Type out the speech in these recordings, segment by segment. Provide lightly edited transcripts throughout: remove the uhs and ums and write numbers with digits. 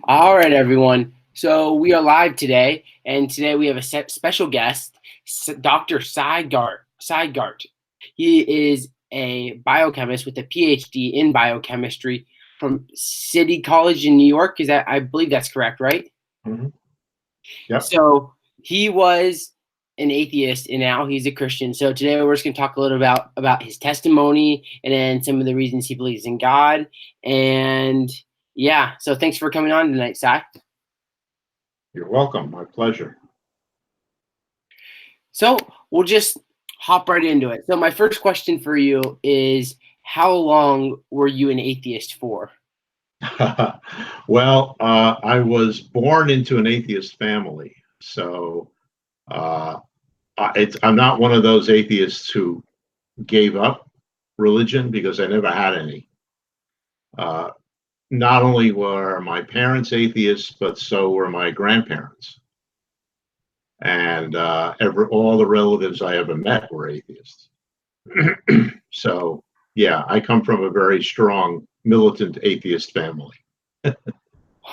All right, everyone. So we are live today, and today we have a special guest, Dr. Garte. He is a biochemist with a PhD in biochemistry from City College in New York. I believe that's correct, right? Mm-hmm. Yep. So he was an atheist, and now he's a Christian. So today we're just going to talk a little about his testimony, and then some of the reasons he believes in God. And yeah, so thanks for coming on tonight, Sai. You're welcome. My pleasure. So we'll just hop right into it. So my first question for you is, how long were you an atheist for? Well, I was born into an atheist family, so uh, I'm not one of those atheists who gave up religion because I never had any. Uh, Not only were my parents atheists, but so were my grandparents, and all the relatives I ever met were atheists. So, yeah, I come from a very strong militant atheist family.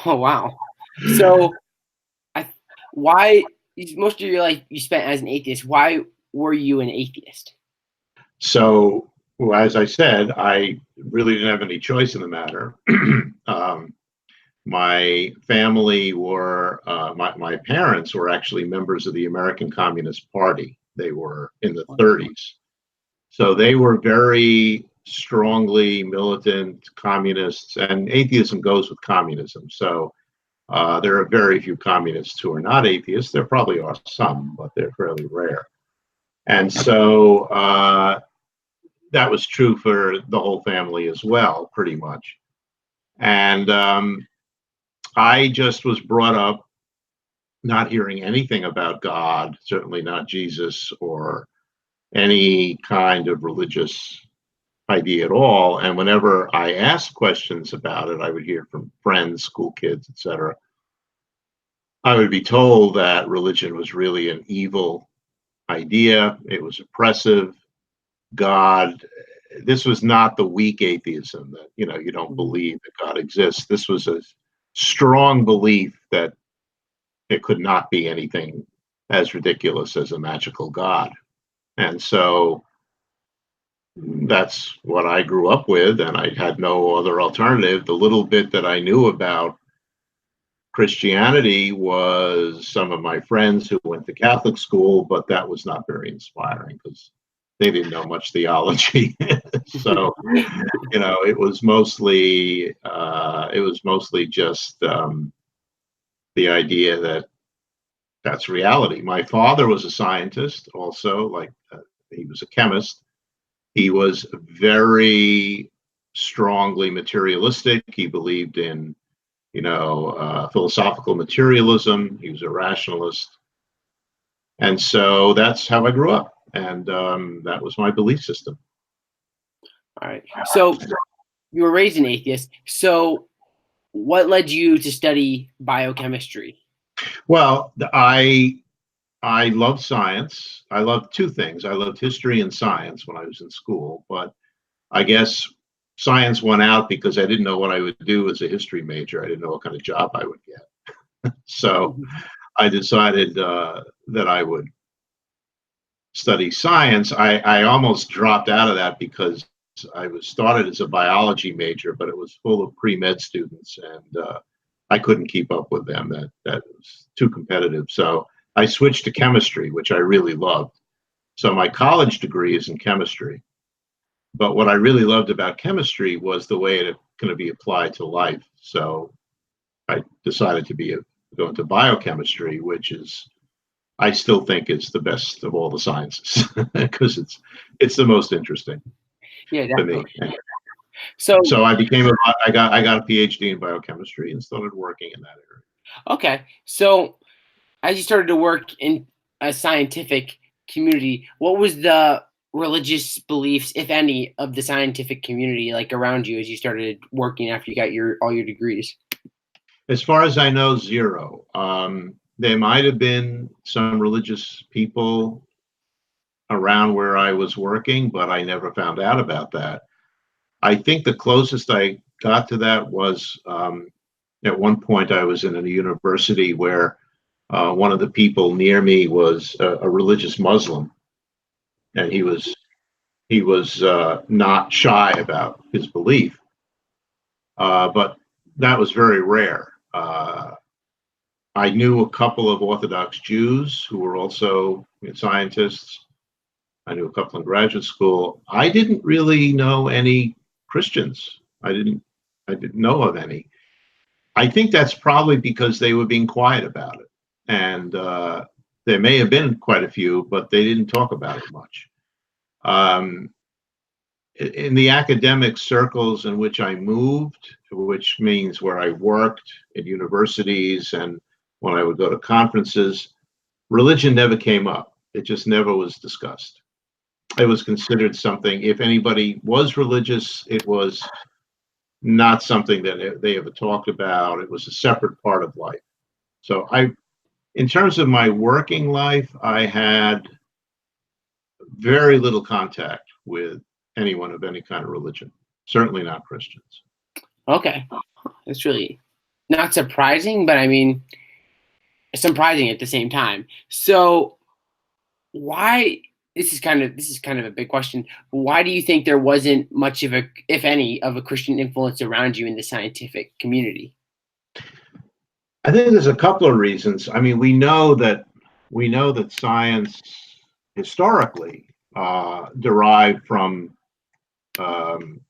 Oh wow. So I why most of your life you spent as an atheist, why were you an atheist? So, well, as I said, I really didn't have any choice in the matter. um, my family were, my parents were actually members of the American Communist Party. They were in the 30s. So they were very strongly militant communists, and atheism goes with communism. So there are very few communists who are not atheists. There probably are some, but they're fairly rare. And so that was true for the whole family as well, pretty much. And I just was brought up not hearing anything about God, certainly not Jesus or any kind of religious idea at all. And whenever I asked questions about it, I would hear from friends, school kids, etc. I would be told that religion was really an evil idea. It was oppressive. God, this was not the weak atheism that, you don't believe that God exists. This was a strong belief that it could not be anything as ridiculous as a magical God. And so that's what I grew up with, and I had no other alternative. The little bit that I knew about Christianity was some of my friends who went to Catholic school, but that was not very inspiring because they didn't know much theology. So, it was mostly just the idea that that's reality. My father was a scientist, also, like he was a chemist. He was very strongly materialistic. He believed in philosophical materialism. He was a rationalist. And so that's how I grew up. And that was my belief system. All right. So you were raised an atheist. So what led you to study biochemistry? Well, I love science. I loved two things. I loved history and science when I was in school, but I guess science won out because I didn't know what I would do as a history major. I didn't know what kind of job I would get. So I decided that I would study science. I almost dropped out of that because I was started as a biology major, but it was full of pre-med students, and I couldn't keep up with them. That was too competitive. So I switched to chemistry, which I really loved. So my college degree is in chemistry. But what I really loved about chemistry was the way it can be applied to life. So I decided to go into biochemistry, which is I still think is the best of all the sciences because it's the most interesting Yeah, to me. definitely. So I got a PhD in biochemistry and started working in that area. Okay. So as you started to work in a scientific community, what was the religious beliefs, if any, of the scientific community like around you as you started working after you got all your degrees? As far as I know, zero. There might have been some religious people around where I was working, but I never found out about that. I think the closest I got to that was At one point, I was in a university where one of the people near me was a religious Muslim, and he was not shy about his belief, but that was very rare. I knew a couple of Orthodox Jews who were also scientists. I knew a couple in graduate school. I didn't really know any Christians. I didn't know of any. I think that's probably because they were being quiet about it. And there may have been quite a few, but they didn't talk about it much. Um, in the academic circles in which I moved, which means where I worked at universities and when I would go to conferences, religion never came up. It just never was discussed. It was considered something, if anybody was religious, it was not something that they ever talked about. It was a separate part of life. So in terms of my working life, I had very little contact with anyone of any kind of religion, certainly not Christians. Okay, that's really not surprising, but I mean, surprising at the same time. So why? This is kind of a big question. Why do you think there wasn't much of a, if any, of a Christian influence around you in the scientific community? I think there's a couple of reasons. I mean, we know that science historically derived from um,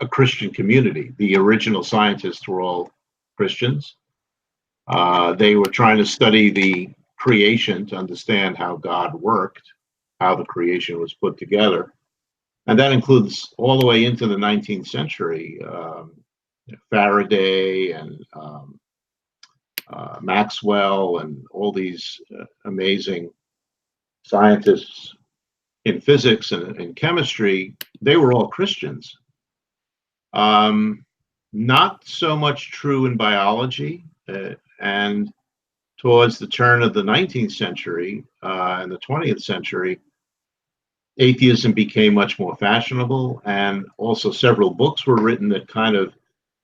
a Christian community. The original scientists were all Christians. They were trying to study the creation to understand how God worked, how the creation was put together. And that includes all the way into the 19th century, Faraday and Maxwell and all these amazing scientists in physics and in chemistry. They were all Christians. Um, Not so much true in biology. And towards the turn of the 19th century and the 20th century, atheism became much more fashionable. And also, several books were written that kind of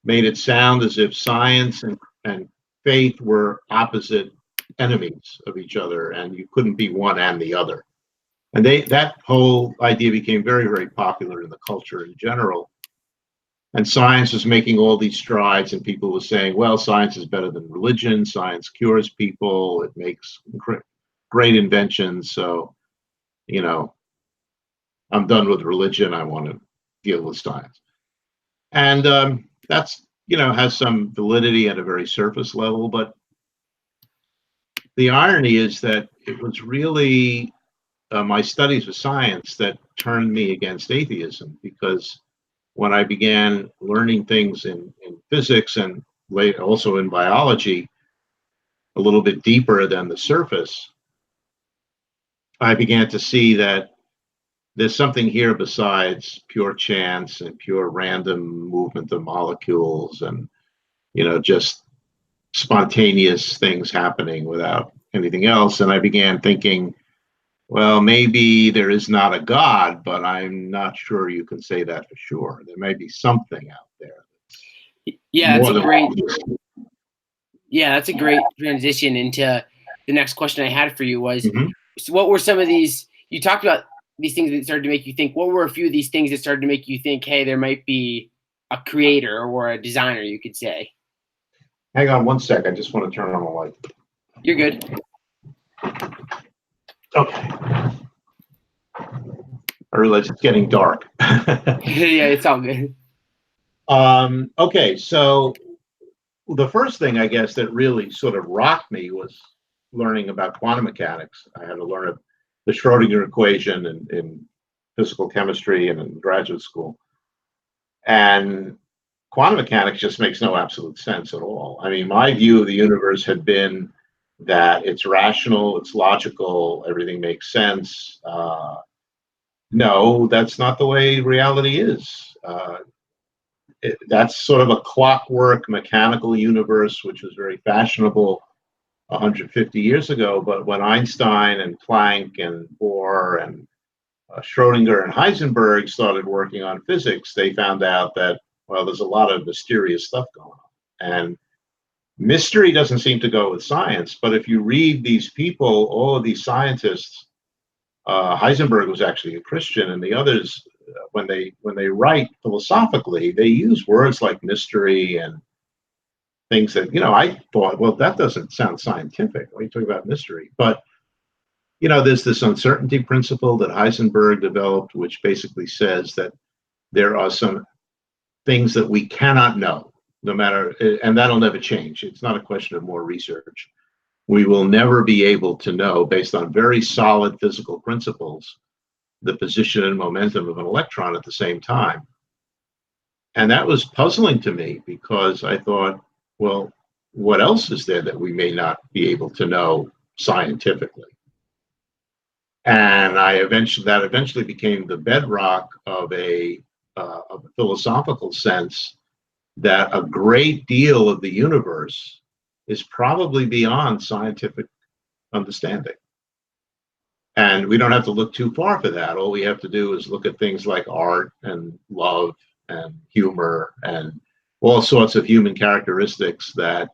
made it sound as if science and faith were opposite enemies of each other, and you couldn't be one and the other. And that whole idea became very, very popular in the culture in general. And science was making all these strides, and people were saying, well, science is better than religion. Science cures people. It makes great inventions. So, you know, I'm done with religion. I want to deal with science. And that's, has some validity at a very surface level. But the irony is that it was really my studies of science that turned me against atheism, because when I began learning things in physics and later also in biology a little bit deeper than the surface, I began to see that there's something here besides pure chance and pure random movement of molecules and, just spontaneous things happening without anything else. And I began thinking, well, maybe there is not a God, but I'm not sure you can say that for sure. There may be something out there Yeah, that's more a than great. what we just. Yeah, that's a great transition into the next question I had for you was, Mhm. so what were some of these, you talked about these things that started to make you think, what were a few of these things that started to make you think, hey, there might be a creator or a designer, you could say? Hang on one sec. I just want to turn on the light. You're good. Okay. I realize it's getting dark. Yeah, it's all good. Okay, so the first thing I guess that really sort of rocked me was learning about quantum mechanics. I had to learn the Schrodinger equation in physical chemistry and in graduate school. And quantum mechanics just makes no absolute sense at all. I mean, my view of the universe had been that it's rational, it's logical, everything makes sense. No, that's not the way reality is. That's sort of a clockwork mechanical universe, which was very fashionable 150 years ago. But when Einstein and Planck and Bohr and Schrodinger and Heisenberg started working on physics, they found out that, well, there's a lot of mysterious stuff going on. And Mystery doesn't seem to go with science, but if you read these people, all of these scientists, Heisenberg was actually a Christian, and the others, when they write philosophically, they use words like mystery and things that, I thought, well, that doesn't sound scientific. Why are you talking about mystery? But there's this uncertainty principle that Heisenberg developed, which basically says that there are some things that we cannot know, no matter, and that'll never change. It's not a question of more research. We will never be able to know, based on very solid physical principles, the position and momentum of an electron at the same time. And that was puzzling to me, because I thought, well, what else is there that we may not be able to know scientifically? And that eventually became the bedrock of a philosophical sense, that a great deal of the universe is probably beyond scientific understanding. And we don't have to look too far for that. All we have to do is look at things like art and love and humor and all sorts of human characteristics that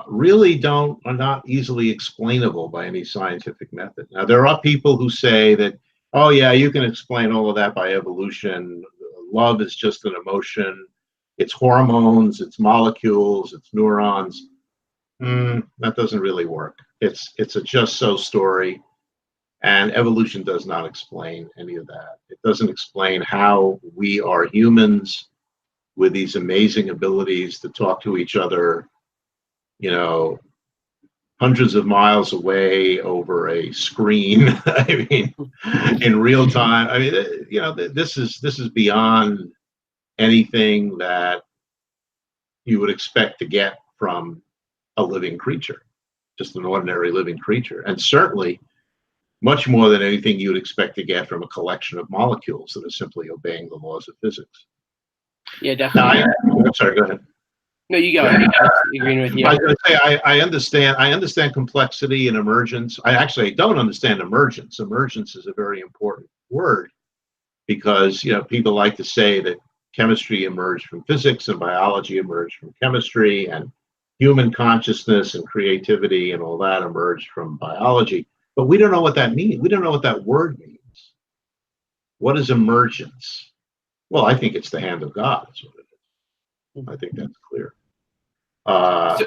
really are not easily explainable by any scientific method. Now, there are people who say that, oh yeah, you can explain all of that by evolution. Love is just an emotion. It's hormones, it's molecules, it's neurons. That doesn't really work. It's a just so story, and evolution does not explain any of that. It doesn't explain how we are humans with these amazing abilities to talk to each other, hundreds of miles away over a screen. I mean, in real time. I mean, this is beyond anything that you would expect to get from a living creature, just an ordinary living creature, and certainly much more than anything you would expect to get from a collection of molecules that are simply obeying the laws of physics. Yeah, definitely. I'm sorry, go ahead. No, you go ahead. I'm agreeing with you. I was going to say, I understand complexity and emergence. I don't understand emergence. Emergence is a very important word, because people like to say that chemistry emerged from physics and biology emerged from chemistry, and human consciousness and creativity and all that emerged from biology. But we don't know what that means. We don't know what that word means. What is emergence? Well, I think it's the hand of God, is what it is. I think that's clear. But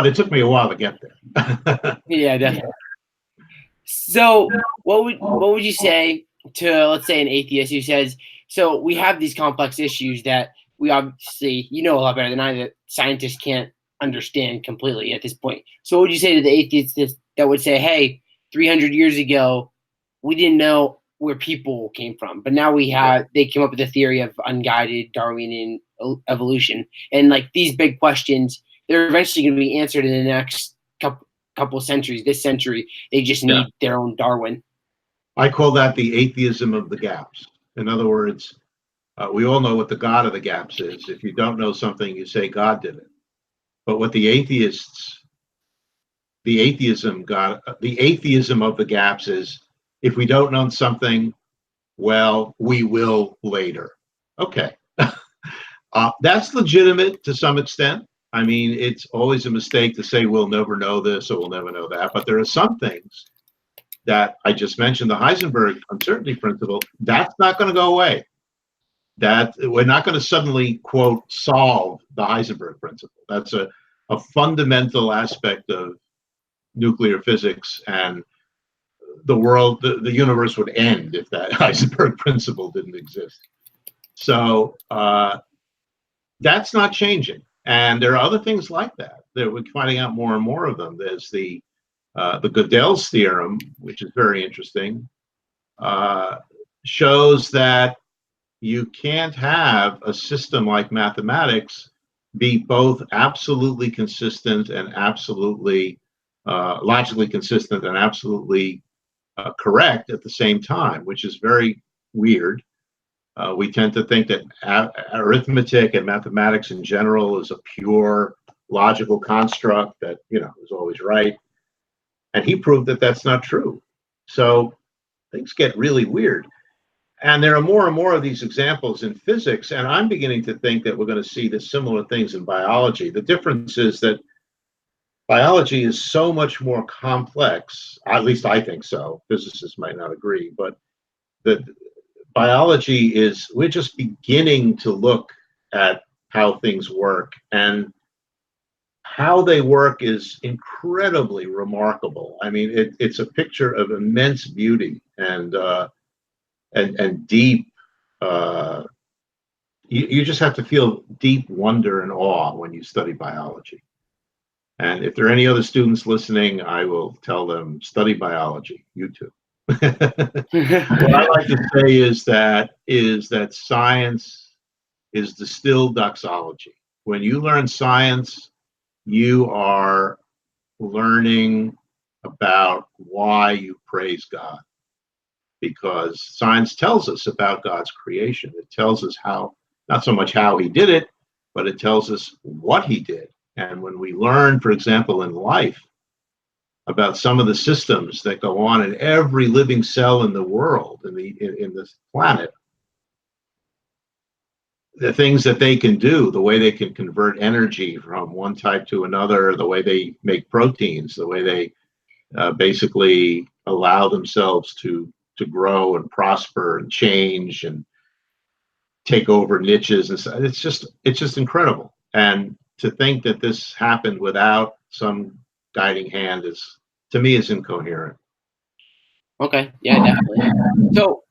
it took me a while to get there. Yeah, definitely. So what would you say to, let's say, an atheist who says, so we have these complex issues that we obviously, a lot better than I, that scientists can't understand completely at this point. So what would you say to the atheists that would say, hey, 300 years ago, we didn't know where people came from, but now they came up with a theory of unguided Darwinian evolution, and like these big questions, they're eventually going to be answered in the next couple centuries. This century, they just need their own Darwin. I call that the atheism of the gaps. In other words, we all know what the God of the gaps is. If you don't know something, you say God did it. But what the atheism of the gaps is, if we don't know something, well, we will later. Okay. That's legitimate to some extent. I mean, it's always a mistake to say we'll never know this or we'll never know that. But there are some things that I just mentioned, the Heisenberg uncertainty principle, that's not going to go away. That we're not going to suddenly, quote, solve the Heisenberg principle. That's a fundamental aspect of nuclear physics, and the universe would end if that Heisenberg principle didn't exist. So that's not changing. And there are other things like that. We're finding out more and more of them. There's the Gödel's theorem, which is very interesting, shows that you can't have a system like mathematics be both absolutely consistent and absolutely logically consistent and absolutely correct at the same time, which is very weird. We tend to think that arithmetic and mathematics in general is a pure logical construct that is always right, and he proved that that's not true. So things get really weird. And there are more and more of these examples in physics, and I'm beginning to think that we're going to see the similar things in biology. The difference is that biology is so much more complex, at least I think so. Physicists might not agree, but that biology is, we're just beginning to look at how things work, and how they work is incredibly remarkable. I mean, it's a picture of immense beauty and deep. Uh, you just have to feel deep wonder and awe when you study biology. And if there are any other students listening, I will tell them, study biology. You too. What I like to say is that science is distilled doxology. When you learn science, you are learning about why you praise God, because science tells us about God's creation. It tells us how, not so much how he did it, but it tells us what he did. And when we learn, for example, in life, about some of the systems that go on in every living cell in the world, in this planet, the things that they can do, the way they can convert energy from one type to another, the way they make proteins, the way they basically allow themselves to grow and prosper and change and take over niches, and so it's just incredible. And to think that this happened without some guiding hand is, to me, is incoherent. Okay, yeah, definitely. So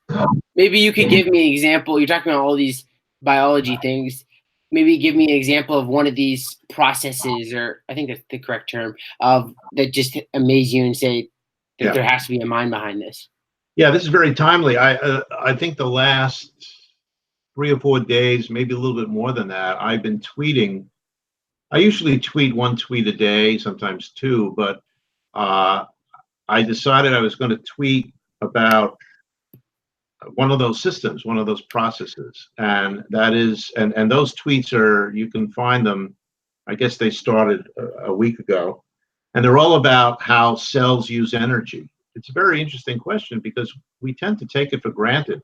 maybe you could give me an example. You're talking about all these biology things. Maybe give me an example of one of these processes, or I think that's the correct term, of that just amaze you and say that there Yeah, has to be a mind behind this. yeah, this is very timely. I think the last 3 or 4 days, maybe a little bit more than that, I've been tweeting. I usually tweet one tweet a day, sometimes two, but uh, I decided I was going to tweet about one of those systems, one of those processes, and that is, and those tweets are, you can find them. I guess they started a week ago, and they're all about how cells use energy. It's a very interesting question because we tend to take it for granted.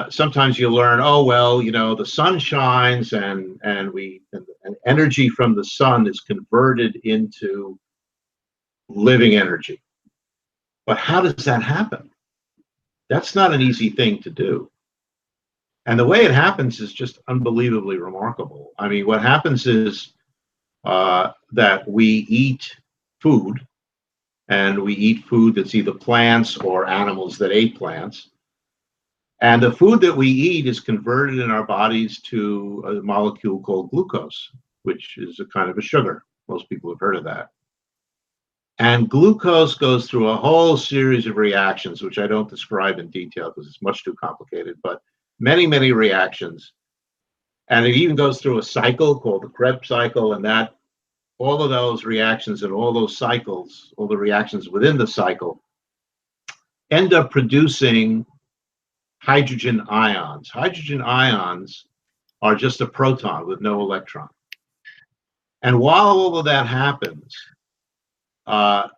Sometimes you learn, oh well, the sun shines, and energy from the sun is converted into living energy. But how does that happen? That's not an easy thing to do. And the way it happens is just unbelievably remarkable. I mean, what happens is that we eat food, and we eat food that's either plants or animals that ate plants. And the food that we eat is converted in our bodies to a molecule called glucose, which is a kind of a sugar. Most people have heard of that. And glucose goes through a whole series of reactions, which I don't describe in detail because it's much too complicated, but many, many reactions. And it even goes through a cycle called the Krebs cycle, and that all of those reactions and all those cycles, all the reactions within the cycle, end up producing hydrogen ions. Hydrogen ions are just a proton with no electron. And while all of that happens,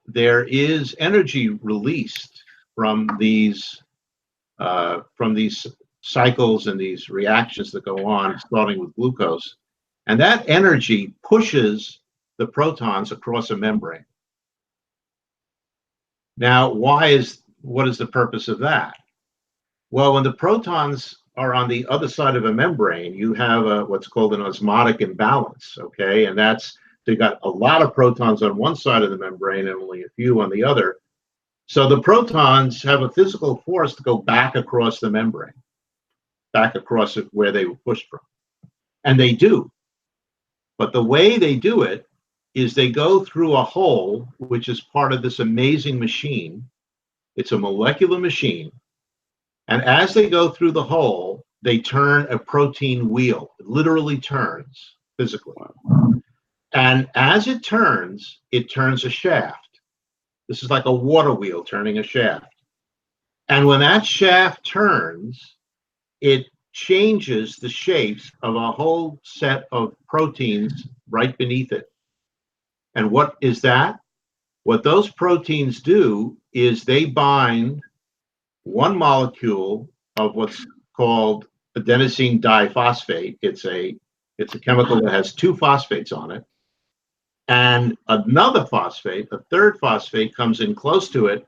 there is energy released from these cycles and these reactions that go on, starting with glucose, and that energy pushes the protons across a membrane. Now, what is the purpose of that? Well, when the protons are on the other side of a membrane, you have what's called an osmotic imbalance, okay? And that's, they got a lot of protons on one side of the membrane and only a few on the other. So the protons have a physical force to go back across the membrane, back across it where they were pushed from. And they do. But the way they do it is they go through a hole, which is part of this amazing machine. It's a molecular machine. And as they go through the hole, they turn a protein wheel. It literally turns physically. And as it turns a shaft. This is like a water wheel turning a shaft. And when that shaft turns, it changes the shapes of a whole set of proteins right beneath it. And what is that? What those proteins do is they bind one molecule of what's called adenosine diphosphate. It's a chemical that has two phosphates on it, and another phosphate, a third phosphate, comes in close to it,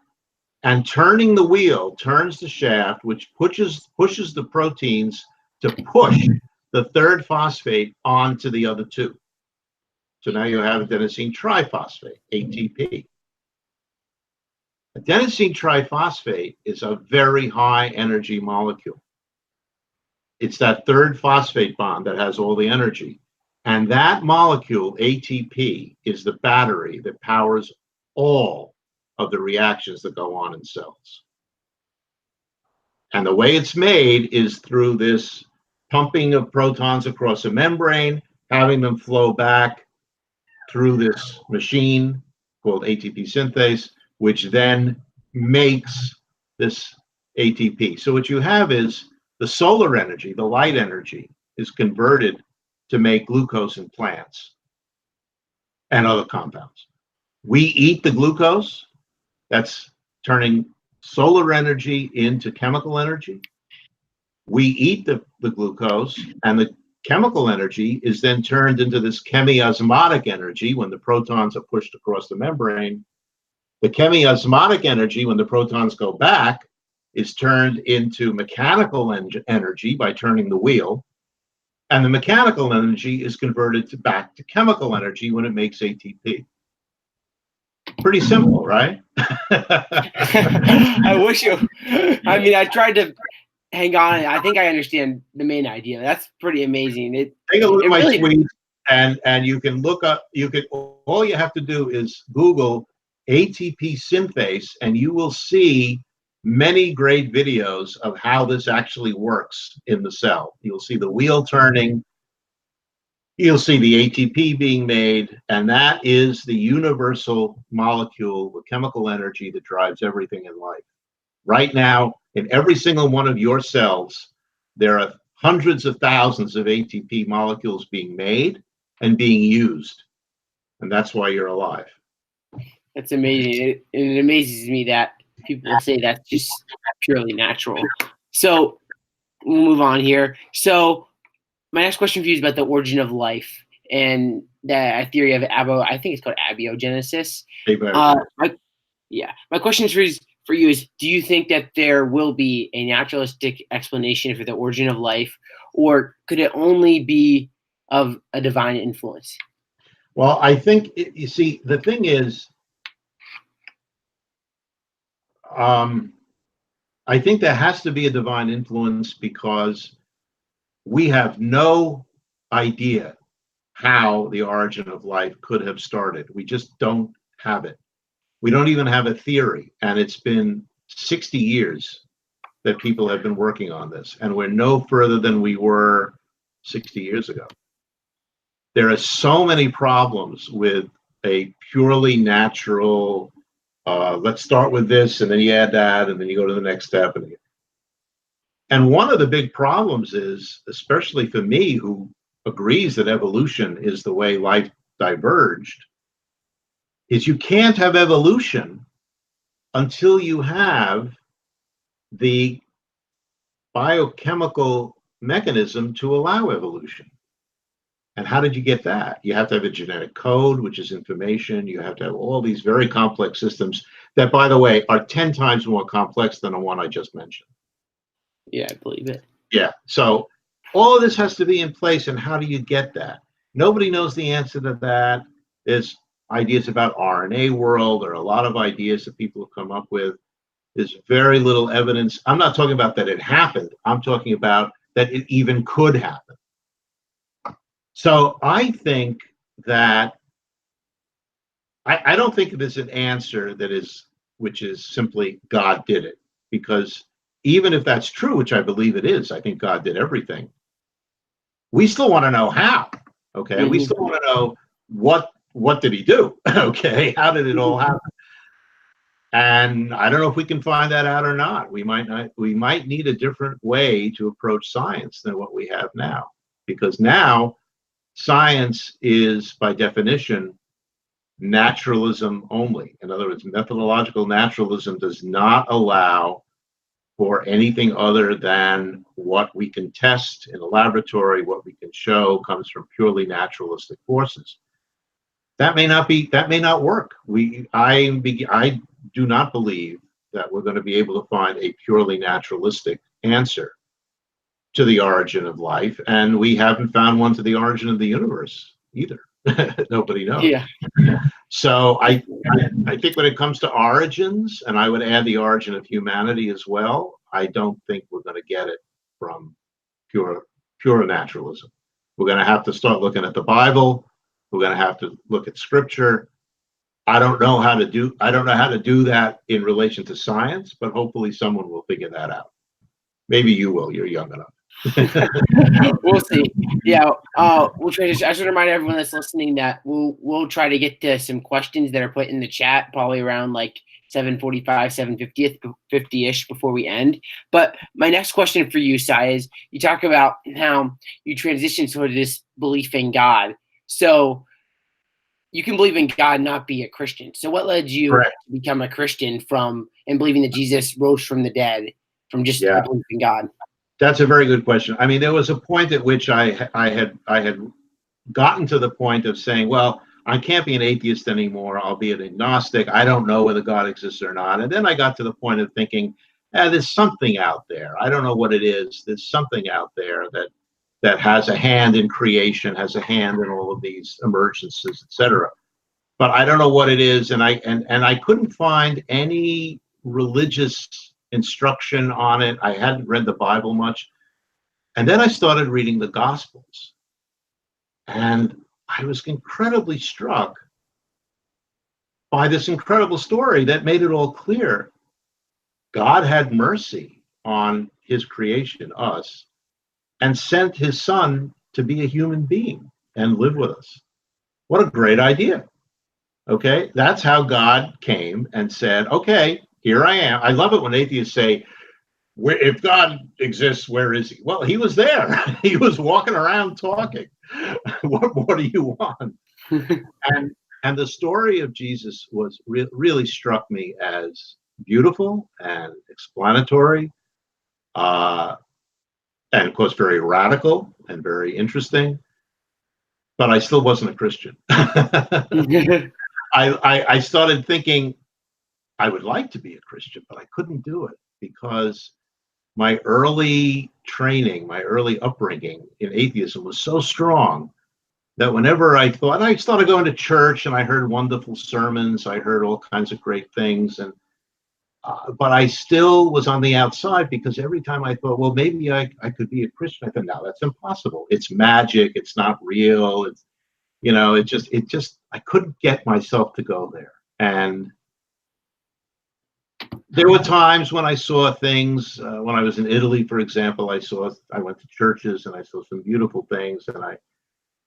and turning the wheel turns the shaft, which pushes the proteins to push the third phosphate onto the other two. So now you have adenosine triphosphate, ATP. Adenosine triphosphate is a very high energy molecule. It's that third phosphate bond that has all the energy. And that molecule, ATP, is the battery that powers all of the reactions that go on in cells. And the way it's made is through this pumping of protons across a membrane, having them flow back through this machine called ATP synthase, which then makes this ATP. So what you have is the solar energy, the light energy, is converted to make glucose in plants and other compounds. We eat the glucose, that's turning solar energy into chemical energy. We eat the glucose, and the chemical energy is then turned into this chemiosmotic energy when the protons are pushed across the membrane. The chemiosmotic energy, when the protons go back, is turned into mechanical energy by turning the wheel. And the mechanical energy is converted back to chemical energy when it makes ATP. Pretty simple, right? I wish you. I mean, I tried to hang on. I think I understand the main idea. That's pretty amazing. Take a look at my really, tweet, and you can look up. All you have to do is Google ATP synthase, and you will see many great videos of how this actually works in the cell. You'll see the wheel turning. You'll see the ATP being made, and that is the universal molecule with chemical energy that drives everything in life. Right now, in every single one of your cells, there are hundreds of thousands of ATP molecules being made and being used. And that's why you're alive. That's amazing. It amazes me that people say that's just purely natural. So we'll move on here. So my next question for you is about the origin of life and the theory of I think it's called abiogenesis. My question for you is, do you think that there will be a naturalistic explanation for the origin of life, or could it only be of a divine influence? Well, I think, you see, the thing is, I think there has to be a divine influence because we have no idea how the origin of life could have started. We just don't have it. We don't even have a theory. And it's been 60 years that people have been working on this, and we're no further than we were 60 years ago. There are so many problems with a purely natural, let's start with this, and then you add that, and then you go to the next step. And one of the big problems is, especially for me, who agrees that evolution is the way life diverged, is you can't have evolution until you have the biochemical mechanism to allow evolution. And how did you get that? You have to have a genetic code, which is information. You have to have all these very complex systems that, by the way, are 10 times more complex than the one I just mentioned. Yeah, I believe it. Yeah. So all of this has to be in place. And how do you get that? Nobody knows the answer to that. There's ideas about RNA world. There are a lot of ideas that people have come up with. There's very little evidence. I'm not talking about that it happened. I'm talking about that it even could happen. So I think that I don't think there's an answer which is simply God did it, because even if that's true, which I believe it is, I think God did everything. We still want to know how. Okay, mm-hmm. We still want to know what did he do? Okay, how did it all happen? And I don't know if we can find that out or not. We might not. We might need a different way to approach science than what we have now, because now science is, by definition, naturalism only. In other words, methodological naturalism does not allow for anything other than what we can test in a laboratory, what we can show comes from purely naturalistic forces. That may not work. I do not believe that we're going to be able to find a purely naturalistic answer to the origin of life, and we haven't found one to the origin of the universe either. Nobody knows. Yeah. So I think when it comes to origins, and I would add the origin of humanity as well, I don't think we're going to get it from pure naturalism. We're going to have to start looking at the Bible. We're going to have to look at scripture. I don't know how to do that in relation to science, but hopefully someone will figure that out. Maybe you will. You're young enough. We'll see. Yeah, we'll try to. I should remind everyone that's listening that we'll try to get to some questions that are put in the chat, probably around like 7:45, 7:50-ish before we end. But my next question for you, Sai, is you talk about how you transition toward this belief in God. So you can believe in God and not be a Christian. So what led you Correct. to become a Christian and believing that Jesus rose from the dead from just a belief in God? That's a very good question. I mean, there was a point at which I had gotten to the point of saying, well, I can't be an atheist anymore. I'll be an agnostic. I don't know whether God exists or not. And then I got to the point of thinking, there's something out there. I don't know what it is. There's something out there that has a hand in creation, has a hand in all of these emergences, etc. But I don't know what it is, and I couldn't find any religious instruction on it. I hadn't read the Bible much. And then I started reading the Gospels. And I was incredibly struck by this incredible story that made it all clear. God had mercy on his creation, us, and sent his son to be a human being and live with us. What a great idea. Okay, that's how God came and said, okay, here I am. I love it when atheists say, if God exists, where is he? Well, he was there. He was walking around talking. What more do you want? and the story of Jesus was really struck me as beautiful and explanatory, and of course very radical and very interesting. But I still wasn't a Christian. I started thinking I would like to be a Christian, but I couldn't do it because my early training, my early upbringing in atheism was so strong that whenever I started going to church and I heard wonderful sermons, I heard all kinds of great things, and but I still was on the outside because every time I thought, well, maybe I could be a Christian, I thought, no, that's impossible. It's magic. It's not real. It's, it just, I couldn't get myself to go there. And there were times when I saw things, when I was in Italy, for example, I went to churches and I saw some beautiful things, and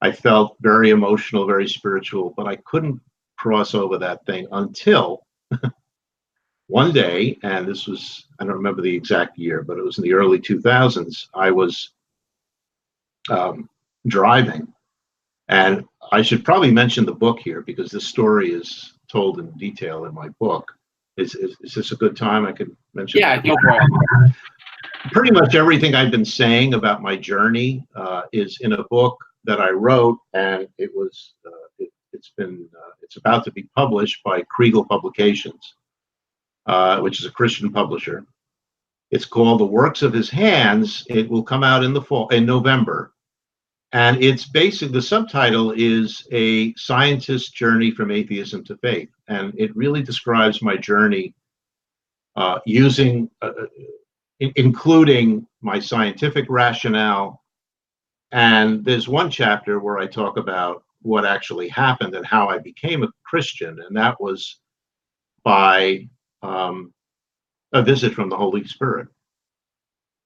I felt very emotional, very spiritual, but I couldn't cross over that thing until one day, and this was, I don't remember the exact year, but it was in the early 2000s, I was driving, and I should probably mention the book here because this story is told in detail in my book. Is this a good time I could mention? Yeah, go for it. Pretty much everything I've been saying about my journey is in a book that I wrote, and it was it's about to be published by Kriegel Publications, which is a Christian publisher. It's called The Works of His Hands. It will come out in November. And it's basically, the subtitle is A Scientist's Journey from Atheism to Faith. And it really describes my journey including my scientific rationale. And there's one chapter where I talk about what actually happened and how I became a Christian. And that was by a visit from the Holy Spirit.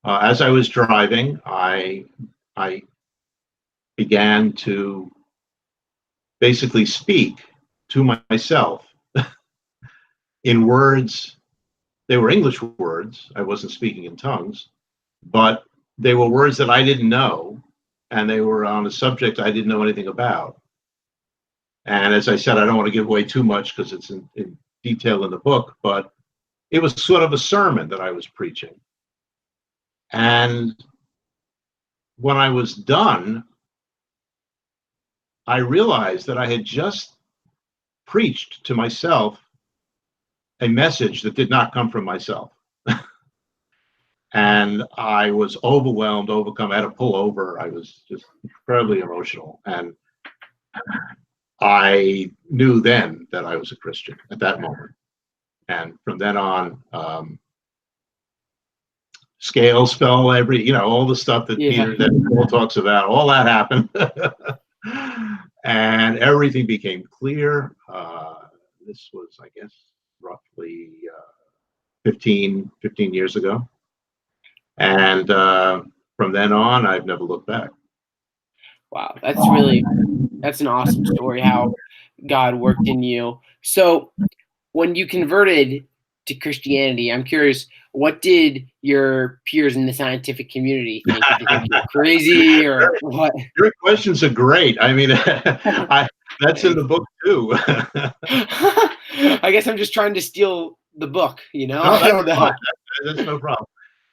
As I was driving, I began to basically speak to myself in words. They were English words. I wasn't speaking in tongues, but they were words that I didn't know, and they were on a subject I didn't know anything about. And as I said, I don't want to give away too much because it's in detail in the book, but it was sort of a sermon that I was preaching. And when I was done, I realized that I had just preached to myself a message that did not come from myself. And I was overwhelmed, overcome. I had to pull over. I was just incredibly emotional. And I knew then that I was a Christian at that moment. And from then on, scales fell, all the stuff that Paul talks about, all that happened. And everything became clear. This was, I guess, roughly 15 years ago. And from then on, I've never looked back. Wow, that's an awesome story how God worked in you. So when you converted to Christianity, I'm curious, what did your peers in the scientific community think? Did they think you were crazy or what? Your questions are great. I mean, that's in the book too. I guess I'm just trying to steal the book, No, I don't know. That's no problem.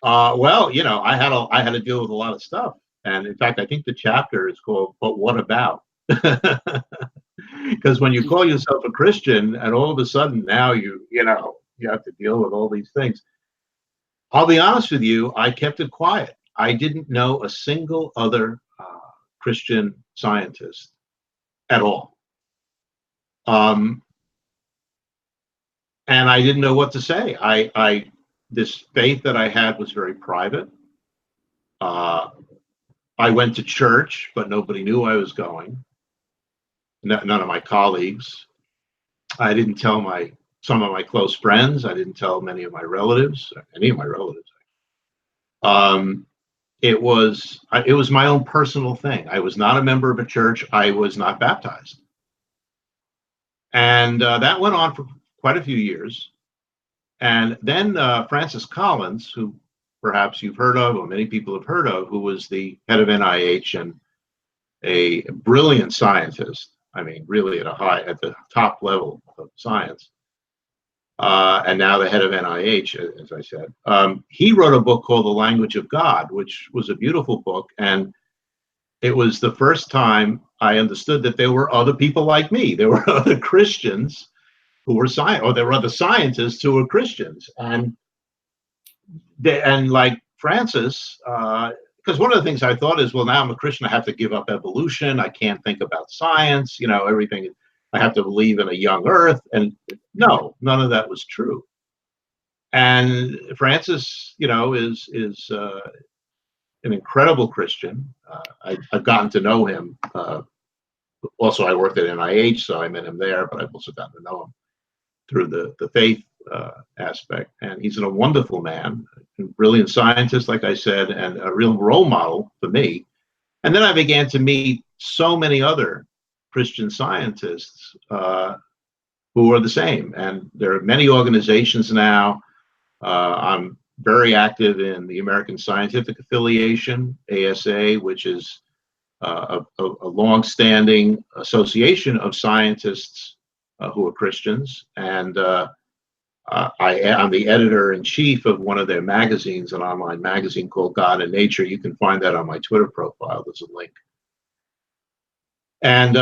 Well, I had to deal with a lot of stuff. And in fact, I think the chapter is called "But What About?" Because when you call yourself a Christian, and all of a sudden now you have to deal with all these things. I'll be honest with you, I kept it quiet. I didn't know a single other Christian scientist at all. And I didn't know what to say. This faith that I had was very private. I went to church, but nobody knew I was going. None of my colleagues. I didn't tell some of my close friends. I didn't tell many of my relatives, any of my relatives. It was my own personal thing. I was not a member of a church. I was not baptized. And that went on for quite a few years. And then Francis Collins, who perhaps you've heard of, or many people have heard of, who was the head of NIH and a brilliant scientist. I mean, really at the top level of science. And now the head of NIH, as I said. He wrote a book called The Language of God, which was a beautiful book. And it was the first time I understood that there were other people like me. There were other Christians who were there were other scientists who were Christians. And like Francis, because one of the things I thought is, well, now I'm a Christian, I have to give up evolution. I can't think about science, everything. I have to believe in a young earth. And no, none of that was true. And Francis, is an incredible Christian. I've gotten to know him. Also, I worked at NIH, so I met him there, but I've also gotten to know him through the faith aspect. And he's a wonderful man, a brilliant scientist, like I said, and a real role model for me. And then I began to meet so many other Christian scientists who are the same. And there are many organizations now. I'm very active in the American Scientific Affiliation, ASA, which is a long-standing association of scientists who are Christians. And I'm the editor-in-chief of one of their magazines, an online magazine called God and Nature. You can find that on my Twitter profile. There's a link. And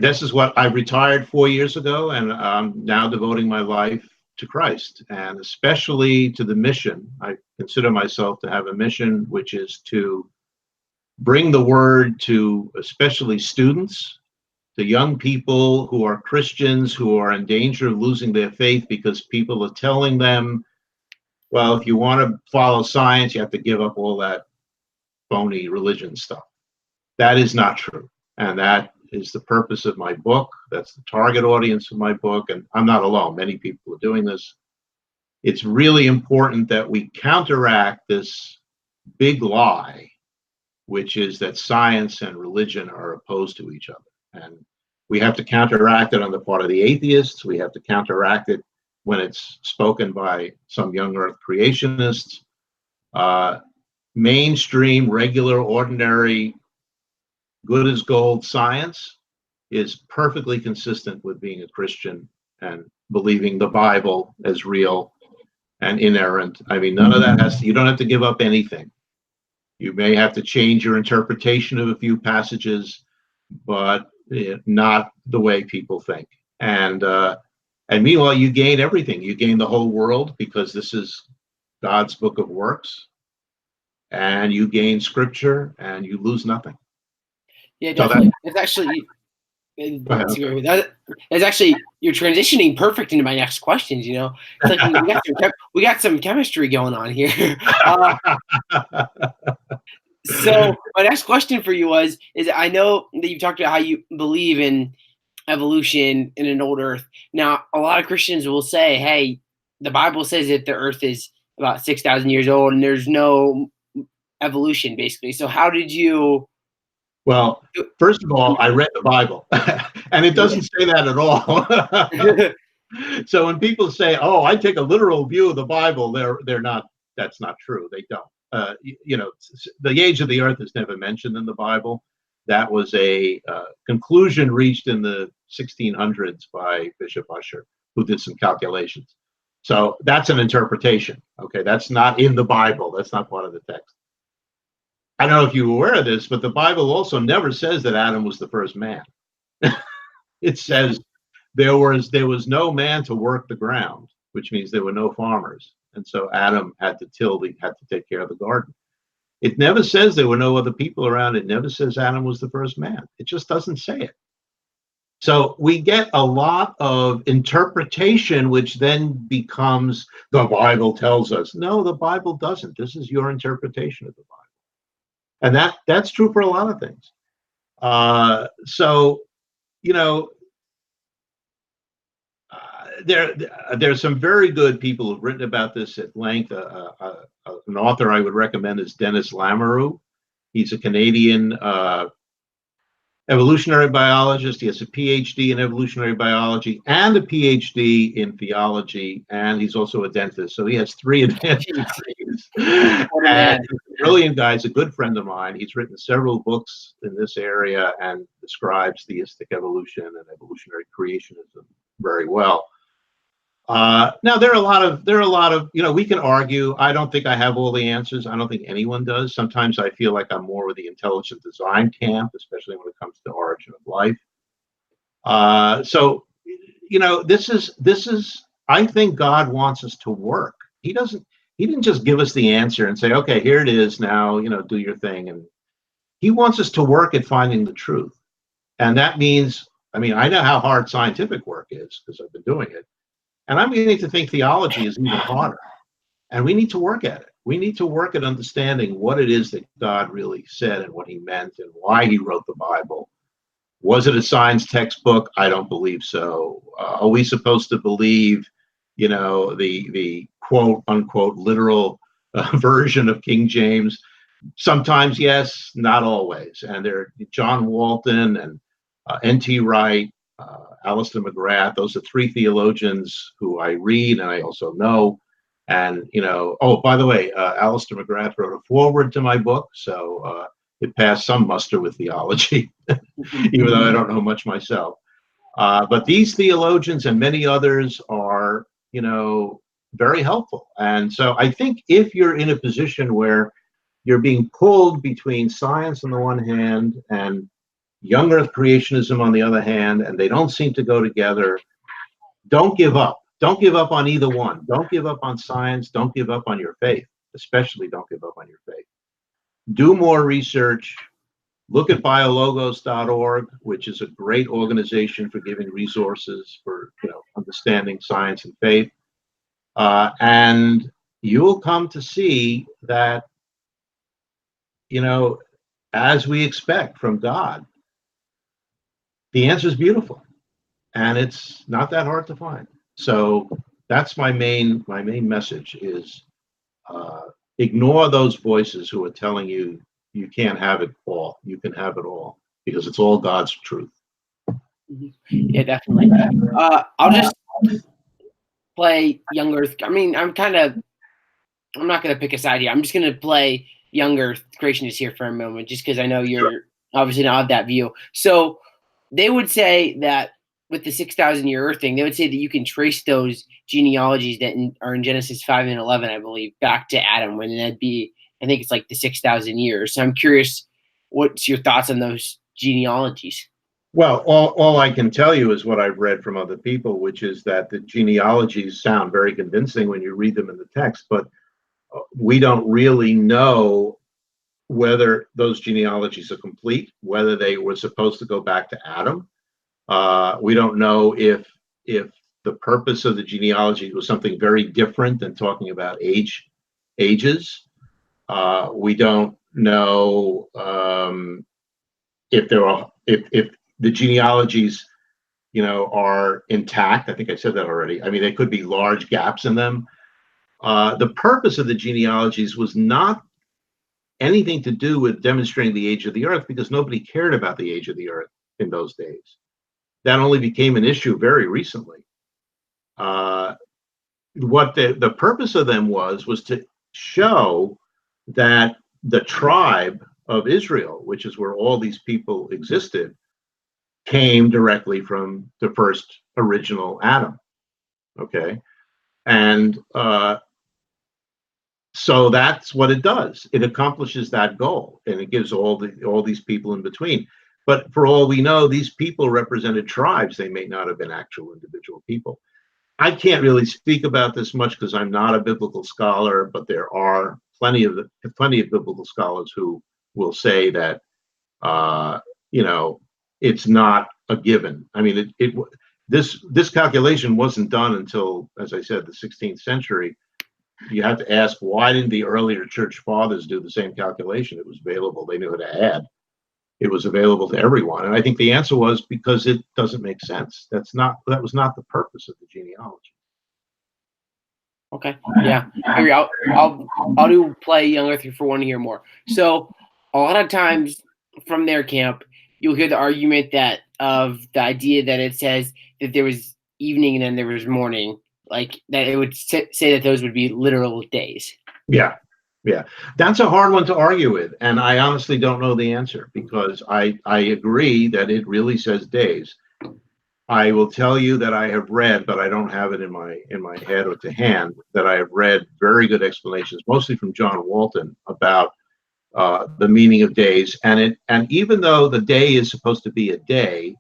this is what I retired 4 years ago, and I'm now devoting my life to Christ, and especially to the mission. I consider myself to have a mission, which is to bring the word to especially students, to young people who are Christians, who are in danger of losing their faith because people are telling them, well, if you want to follow science, you have to give up all that phony religion stuff. That is not true. And that is the purpose of my book. That's the target audience of my book. And I'm not alone. Many people are doing this. It's really important that we counteract this big lie, which is that science and religion are opposed to each other. And we have to counteract it on the part of the atheists. We have to counteract it when it's spoken by some young earth creationists. Mainstream, regular, ordinary, good as gold science is perfectly consistent with being a Christian and believing the Bible as real and inerrant. I mean, none of that you don't have to give up anything. You may have to change your interpretation of a few passages, but not the way people think. And meanwhile, you gain everything. You gain the whole world because this is God's book of works, and you gain scripture, and you lose nothing. Yeah, So definitely. It's actually it's actually you're transitioning perfect into my next questions. You know, it's like we got some chemistry going on here. So my next question for you is I know that you talked about how you believe in evolution in an old Earth. Now, a lot of Christians will say, "Hey, the Bible says that the Earth is about 6,000 years old, and there's no evolution, basically." So, how did you? Well, first of all, I read the Bible, and it doesn't say that at all. So when people say, "Oh, I take a literal view of the Bible," they're not. That's not true. They don't. The age of the Earth is never mentioned in the Bible. That was a conclusion reached in the 1600s by Bishop Ussher, who did some calculations. So that's an interpretation. Okay, that's not in the Bible. That's not part of the text. I don't know if you're aware of this, but the Bible also never says that Adam was the first man. It says there was no man to work the ground, which means there were no farmers, and so Adam had to had to take care of the garden. It never says there were no other people around. It never says Adam was the first man. It just doesn't say it. So we get a lot of interpretation, which then becomes the Bible tells us. No, the Bible doesn't. This is your interpretation of the Bible. And that's true for a lot of things. So, you know, there's some very good people who've written about this at length. An author I would recommend is Dennis Lamoureux. He's a Canadian evolutionary biologist. He has a PhD in evolutionary biology and a PhD in theology, and he's also a dentist. So he has 3 advanced degrees. And he's a brilliant guy. He's a good friend of mine. He's written several books in this area and describes theistic evolution and evolutionary creationism very well. Now there are a lot of, we can argue. I don't think I have all the answers. I don't think anyone does. Sometimes I feel like I'm more with the intelligent design camp, especially when it comes to origin of life. So, this is, I think God wants us to work. He didn't just give us the answer and say, okay, here it is now, do your thing. And he wants us to work at finding the truth. And that means, I know how hard scientific work is because I've been doing it. And I'm beginning to think theology is even harder. And we need to work at it. We need to work at understanding what it is that God really said and what he meant and why he wrote the Bible. Was it a science textbook? I don't believe so. Are we supposed to believe, the quote unquote literal version of King James? Sometimes yes, not always. And there, John Walton and N.T. Wright, Alistair McGrath, those are 3 theologians who I read and I also know. And, oh, by the way, Alistair McGrath wrote a foreword to my book, so it passed some muster with theology, even though I don't know much myself. But these theologians and many others are, very helpful. And so I think if you're in a position where you're being pulled between science on the one hand and young earth creationism on the other hand, and they don't seem to go together, don't give up. Don't give up on either one. Don't give up on science. Don't give up on your faith. Especially don't give up on your faith. Do more research. Look at biologos.org, which is a great organization for giving resources for understanding science and faith. And you'll come to see that, as we expect from God, the answer is beautiful, and it's not that hard to find. So that's my main message is ignore those voices who are telling you you can't have it all. You can have it all because it's all God's truth. Yeah, definitely. I'll just play young Earth. I'm not going to pick a side here. I'm just going to play young Earth creationist here for a moment, just because I know you're obviously not of that view. So they would say that with the 6,000 year Earth thing, they would say that you can trace those genealogies that are in Genesis 5 and 11, I believe, back to Adam, and I think it's like the 6,000 years. So I'm curious, what's your thoughts on those genealogies? Well, all I can tell you is what I've read from other people, which is that the genealogies sound very convincing when you read them in the text, but we don't really know whether those genealogies are complete, whether they were supposed to go back to Adam. We don't know if the purpose of the genealogy was something very different than talking about ages. We don't know if there are if the genealogies, are intact. I think I said that already. I mean, there could be large gaps in them. The purpose of the genealogies was not anything to do with demonstrating the age of the earth, because nobody cared about the age of the earth in those days. That only became an issue very recently. What the purpose of them was to show that the tribe of Israel, which is where all these people existed, came directly from the first original Adam. Okay, and so that's what it does. It accomplishes that goal, and it gives all these people in between. But for all we know, these people represented tribes. They may not have been actual individual people. I can't really speak about this much because I'm not a biblical scholar, but there are plenty of biblical scholars who will say that it's not a given. I mean, this calculation wasn't done until, as I said, the 16th century. You have to ask, why didn't the earlier church fathers do the same calculation? It was available. They knew how to add. It was available to everyone. And I think the answer was because it doesn't make sense. That was not the purpose of the genealogy. Okay. Yeah. Here, I'll do play Young Earth for one to hear more. So a lot of times from their camp, you'll hear the argument that of the idea that it says that there was evening and then there was morning, like that it would say that those would be literal days. Yeah. That's a hard one to argue with, and I honestly don't know the answer, because I agree that it really says days. I will tell you that I have read, but I don't have it in my head or to hand, that I have read very good explanations, mostly from John Walton, about the meaning of days. And even though the day is supposed to be a day,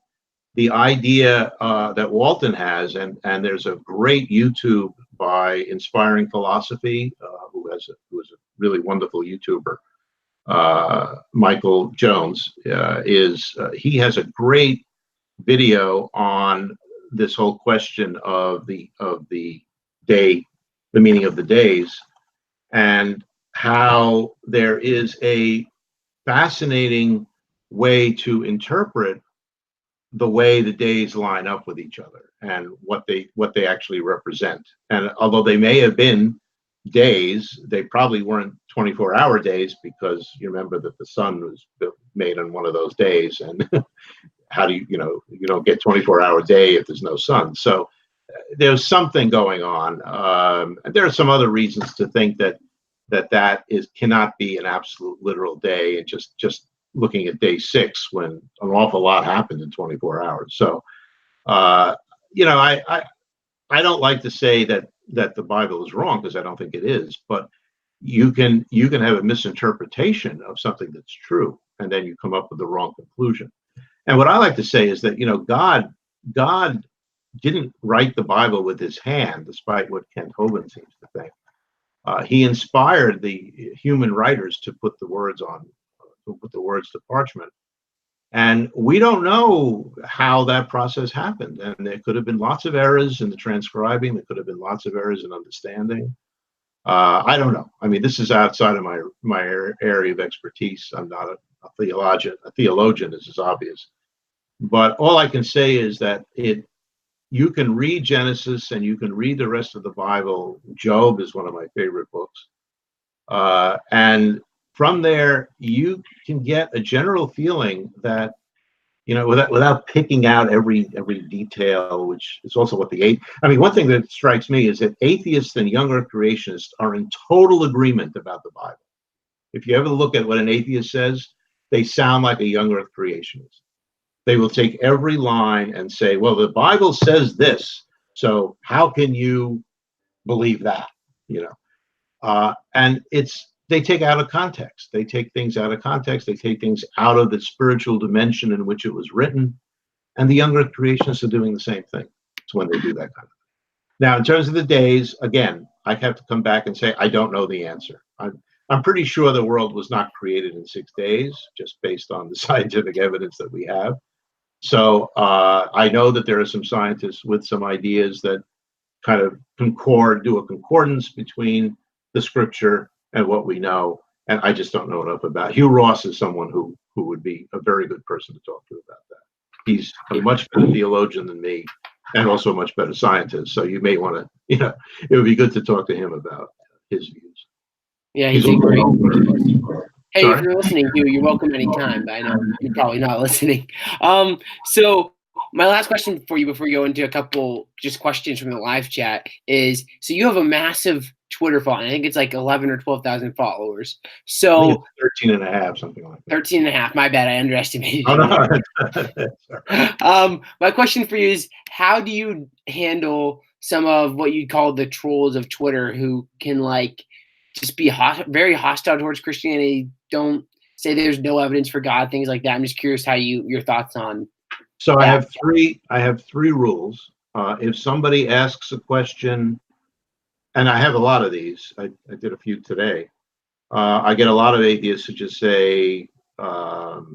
the idea that Walton has, and there's a great YouTube by Inspiring Philosophy, who is a really wonderful YouTuber, Michael Jones, he has a great video on this whole question of the day, the meaning of the days, and how there is a fascinating way to interpret the way the days line up with each other and what they actually represent. And although they may have been days, they probably weren't 24-hour days, because you remember that the sun was made on one of those days, and how do you don't get 24-hour day if there's no sun. So there's something going on. And there are some other reasons to think that cannot be an absolute literal day, and just looking at day 6 when an awful lot happened in 24 hours. So I don't like to say that the Bible is wrong, because I don't think it is, but you can have a misinterpretation of something that's true, and then you come up with the wrong conclusion. And what I like to say is that God didn't write the Bible with his hand, despite what Kent Hovind seems to think. He inspired the human writers to put the words to parchment. And we don't know how that process happened. And there could have been lots of errors in the transcribing. There could have been lots of errors in understanding. I don't know. I mean, this is outside of my area of expertise. I'm not a theologian. A theologian, this is obvious. But all I can say is that you can read Genesis and you can read the rest of the Bible. Job is one of my favorite books. And from there, you can get a general feeling that, without picking out every detail, which is also what one thing that strikes me is that atheists and young earth creationists are in total agreement about the Bible. If you ever look at what an atheist says, they sound like a young earth creationist. They will take every line and say, well, the Bible says this, so how can you believe that? And it's they take out of context. They take things out of context. They take things out of the spiritual dimension in which it was written. And the younger creationists are doing the same thing. It's when they do that kind of thing. Now, in terms of the days, again, I have to come back and say I don't know the answer. I'm pretty sure the world was not created in 6 days, just based on the scientific evidence that we have. So I know that there are some scientists with some ideas that kind of do a concordance between the scripture and what we know. And I just don't know enough about. Hugh Ross is someone who would be a very good person to talk to about that. He's a much better theologian than me, and also a much better scientist. So you may want to, it would be good to talk to him about his views. Yeah, he's a great. Hey, Sorry? if you're listening, Hugh, you're welcome anytime. But I know you're probably not listening. So my last question for you before we go into a couple just questions from the live chat is: so you have a massive Twitter following. I think it's like 11 or 12,000 followers. So 13 and a half, something like that. 13 and a half. My bad. I underestimated. Oh, no. My question for you is: how do you handle some of what you call the trolls of Twitter who can just be very hostile towards Christianity, don't say there's no evidence for God, things like that? I'm just curious how your thoughts on. So that. I have three rules. If somebody asks a question, and I have a lot of these, I did a few today. I get a lot of atheists who just say, but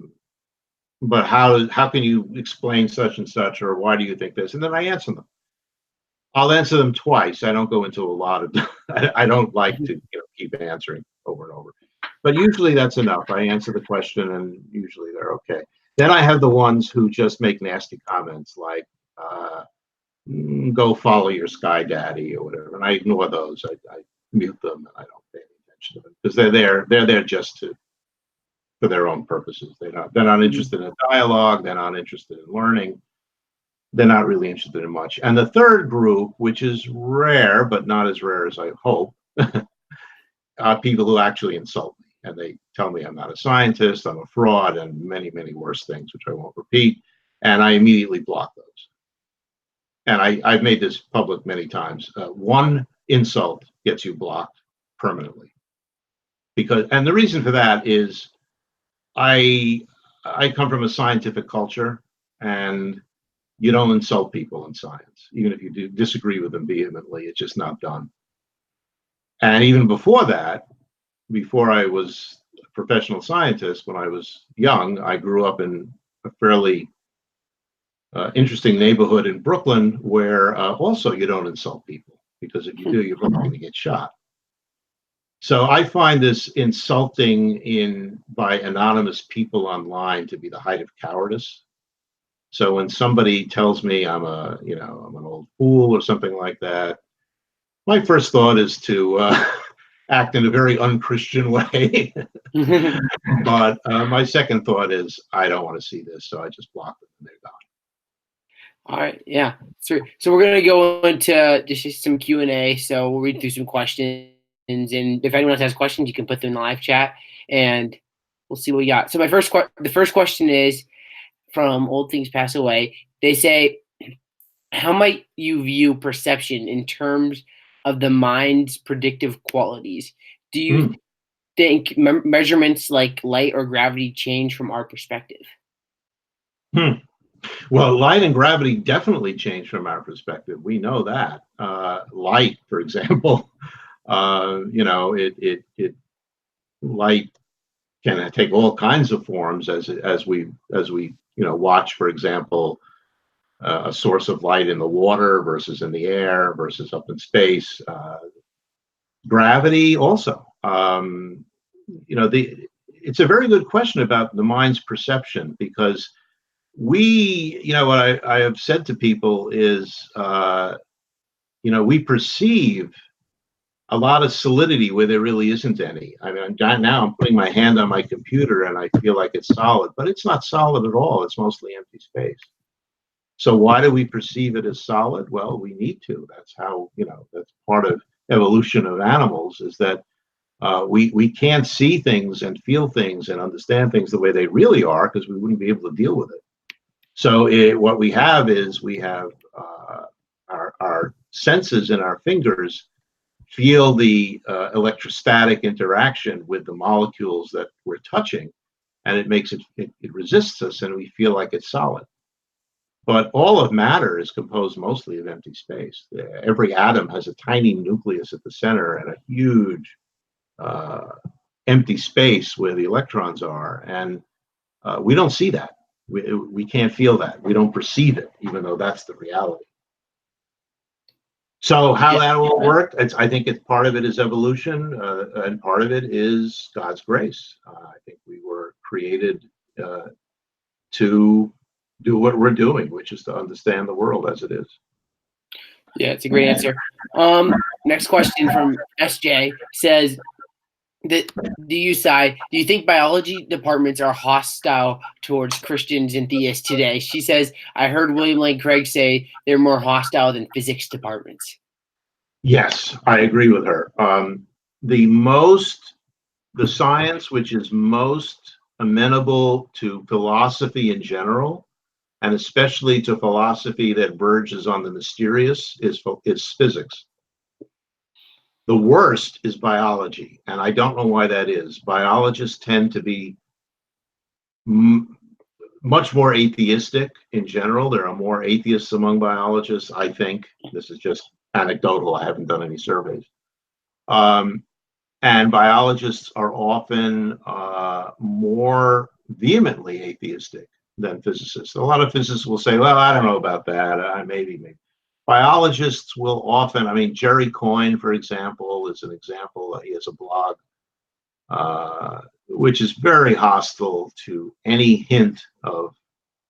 how can you explain such and such, or why do you think this? And then I answer them. I'll answer them twice. I don't go into a lot of. I don't like to keep answering over and over. But usually that's enough. I answer the question, and usually they're okay. Then I have the ones who just make nasty comments like, "Go follow your sky daddy" or whatever, and I ignore those. I mute them, and I don't pay any attention to them because they're there. They're there just for their own purposes. They're not interested in a dialogue. They're not interested in learning. They're not really interested in much. And the third group, which is rare, but not as rare as I hope, are people who actually insult me. And they tell me I'm not a scientist, I'm a fraud, and many, many worse things, which I won't repeat. And I immediately block those. And I've made this public many times. One insult gets you blocked permanently. And the reason for that is I come from a scientific culture, and you don't insult people in science. Even if you do disagree with them vehemently, it's just not done. And even before that, before I was a professional scientist, when I was young, I grew up in a fairly interesting neighborhood in Brooklyn where also you don't insult people, because if you do, you're probably going to get shot. So I find this insulting by anonymous people online to be the height of cowardice. So when somebody tells me I'm an old fool or something like that, my first thought is to act in a very unchristian way. But my second thought is I don't want to see this, so I just block them and they're gone. All right, yeah. So we're gonna go into just some Q&A. So we'll read through some questions, and if anyone else has questions, you can put them in the live chat, and we'll see what we got. So the first question is from Old Things Pass Away. They say, how might you view perception in terms of the mind's predictive qualities? Do you think measurements like light or gravity change from our perspective? Well, light and gravity definitely change from our perspective. We know that. Light, for example, light can take all kinds of forms as we watch, for example, a source of light in the water versus in the air versus up in space. Gravity also. It's a very good question about the mind's perception, because what I have said to people is, we perceive a lot of solidity where there really isn't any. I mean, now I'm putting my hand on my computer and I feel like it's solid, but it's not solid at all. It's mostly empty space. So why do we perceive it as solid? Well, we need to. That's how, that's part of evolution of animals, is that we can't see things and feel things and understand things the way they really are, because we wouldn't be able to deal with it. So what we have is our senses in our fingers feel the electrostatic interaction with the molecules that we're touching, and it makes it resists us, and we feel like it's solid. But all of matter is composed mostly of empty space. Every atom has a tiny nucleus at the center and a huge empty space where the electrons are, and we don't see that. We can't feel that. We don't perceive it, even though that's the reality. So how that all worked, I think it's part of it is evolution, and part of it is God's grace. I think we were created to do what we're doing, which is to understand the world as it is. Yeah, it's a great answer. Next question from SJ says, do you think biology departments are hostile towards Christians and theists today? She says, I heard William Lane Craig say they're more hostile than physics departments. Yes, I agree with her. The science which is most amenable to philosophy in general, and especially to philosophy that verges on the mysterious, is physics. The worst is biology, and I don't know why that is. Biologists tend to be much more atheistic in general. There are more atheists among biologists, I think. This is just anecdotal. I haven't done any surveys. And biologists are often more vehemently atheistic than physicists. A lot of physicists will say, well, I don't know about that. Maybe. Biologists will often, I mean, Jerry Coyne, for example, is an example. He has a blog which is very hostile to any hint of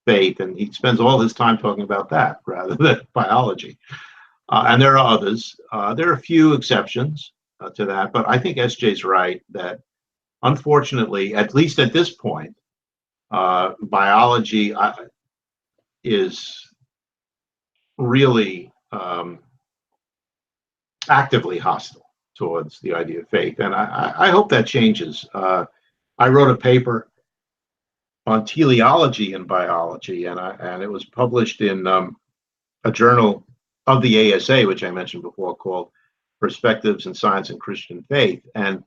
faith, and he spends all his time talking about that rather than biology. And there are others. There are a few exceptions to that, but I think SJ's right that, unfortunately, at least at this point, biology is really actively hostile towards the idea of faith, and I hope that changes. I wrote a paper on teleology in biology, and it was published in a journal of the ASA, which I mentioned before, called Perspectives in Science and Christian Faith. And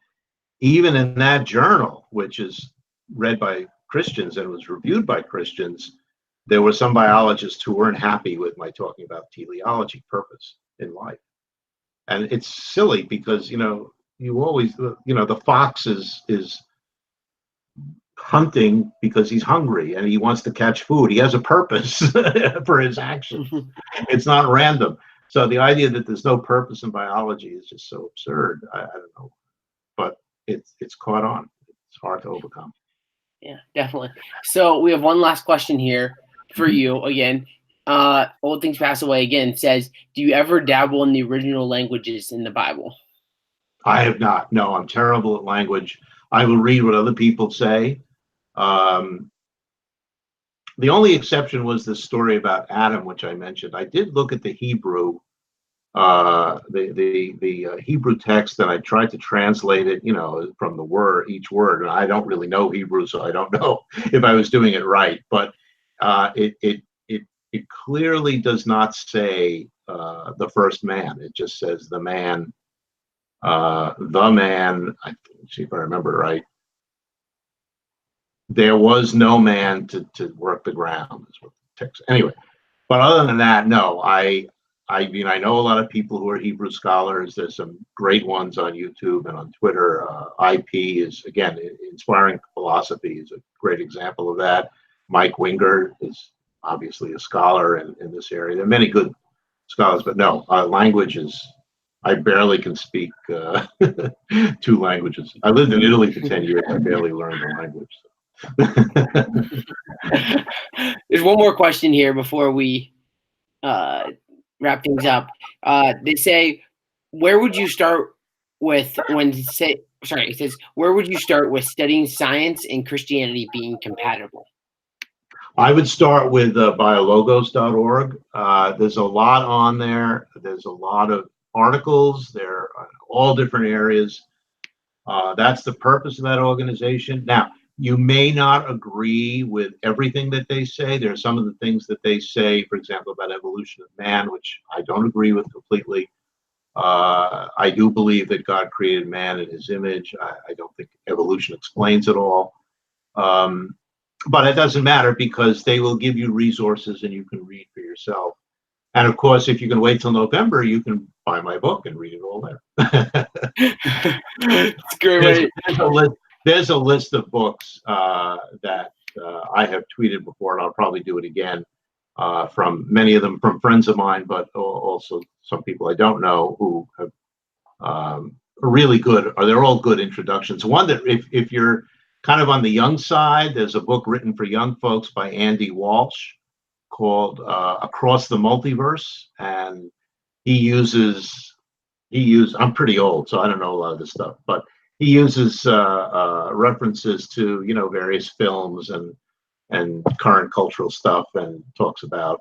even in that journal, which is read by Christians and was reviewed by Christians, there were some biologists who weren't happy with my talking about teleology, purpose in life. And it's silly because, you always, the fox is hunting because he's hungry and he wants to catch food. He has a purpose for his action. It's not random. So the idea that there's no purpose in biology is just so absurd. I don't know, but it's caught on. It's hard to overcome. Yeah, definitely. So we have one last question here for you again. Old Things Pass Away again says, do you ever dabble in the original languages in the Bible? I have not. No, I'm terrible at language. I will read what other people say. The only exception was the story about Adam, which I mentioned. I did look at the Hebrew, the Hebrew text, and I tried to translate it, from the word, each word. And I don't really know Hebrew, so I don't know if I was doing it right. But it clearly does not say the first man. It just says the man. Let's see if I remember right. There was no man to work the ground, is what the text. Anyway, but other than that, no. I know a lot of people who are Hebrew scholars. There's some great ones on YouTube and on Twitter. IP is, again, Inspiring Philosophy is a great example of that. Mike Winger is obviously a scholar in this area. There are many good scholars, but no, language is, I barely can speak 2 languages. I lived in Italy for 10 years. I barely learned the language. So. There's one more question here before we wrap things up. They say, where would you start with it says, where would you start with studying science and Christianity being compatible? I would start with biologos.org. There's a lot on there. There's a lot of articles. They're all different areas. That's the purpose of that organization. Now, you may not agree with everything that they say. There are some of the things that they say, for example, about evolution of man, which I don't agree with completely. I do believe that God created man in his image. I don't think evolution explains it all. But it doesn't matter because they will give you resources and you can read for yourself. And of course, if you can wait till November, you can buy my book and read it all there. It's a great way. There's a list of books that I have tweeted before, and I'll probably do it again. From many of them from friends of mine, but also some people I don't know who have are really good, or they're all good introductions. One that if you're kind of on the young side, there's a book written for young folks by Andy Walsh called Across the Multiverse, and I'm pretty old, so I don't know a lot of this stuff, but he uses references to various films and current cultural stuff, and talks about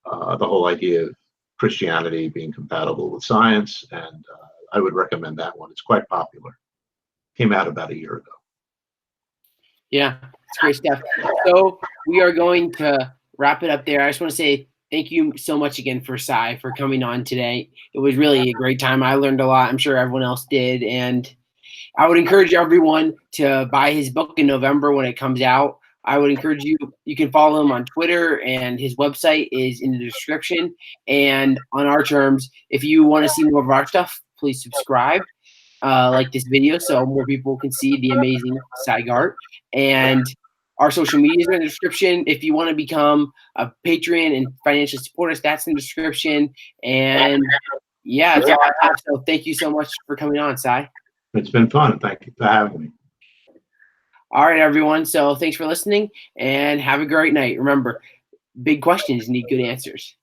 the whole idea of Christianity being compatible with science, and I would recommend that one. It's quite popular. Came out about a year ago. Yeah, it's great stuff. So we are going to wrap it up there. I just want to say thank you so much again for Cy for coming on today. It was really a great time. I learned a lot. I'm sure everyone else did. And I would encourage everyone to buy his book in November when it comes out. I would encourage you can follow him on Twitter, and his website is in the description. And on our terms, if you want to see more of our stuff, please subscribe, like this video, so more people can see the amazing Cy Garte. And our social media is in the description. If you want to become a Patreon and financially support us, that's in the description. And yeah, that's all I have. So thank you so much for coming on, Cy. It's been fun. Thank you for having me. All right, everyone. So thanks for listening, and have a great night. Remember, big questions need good answers.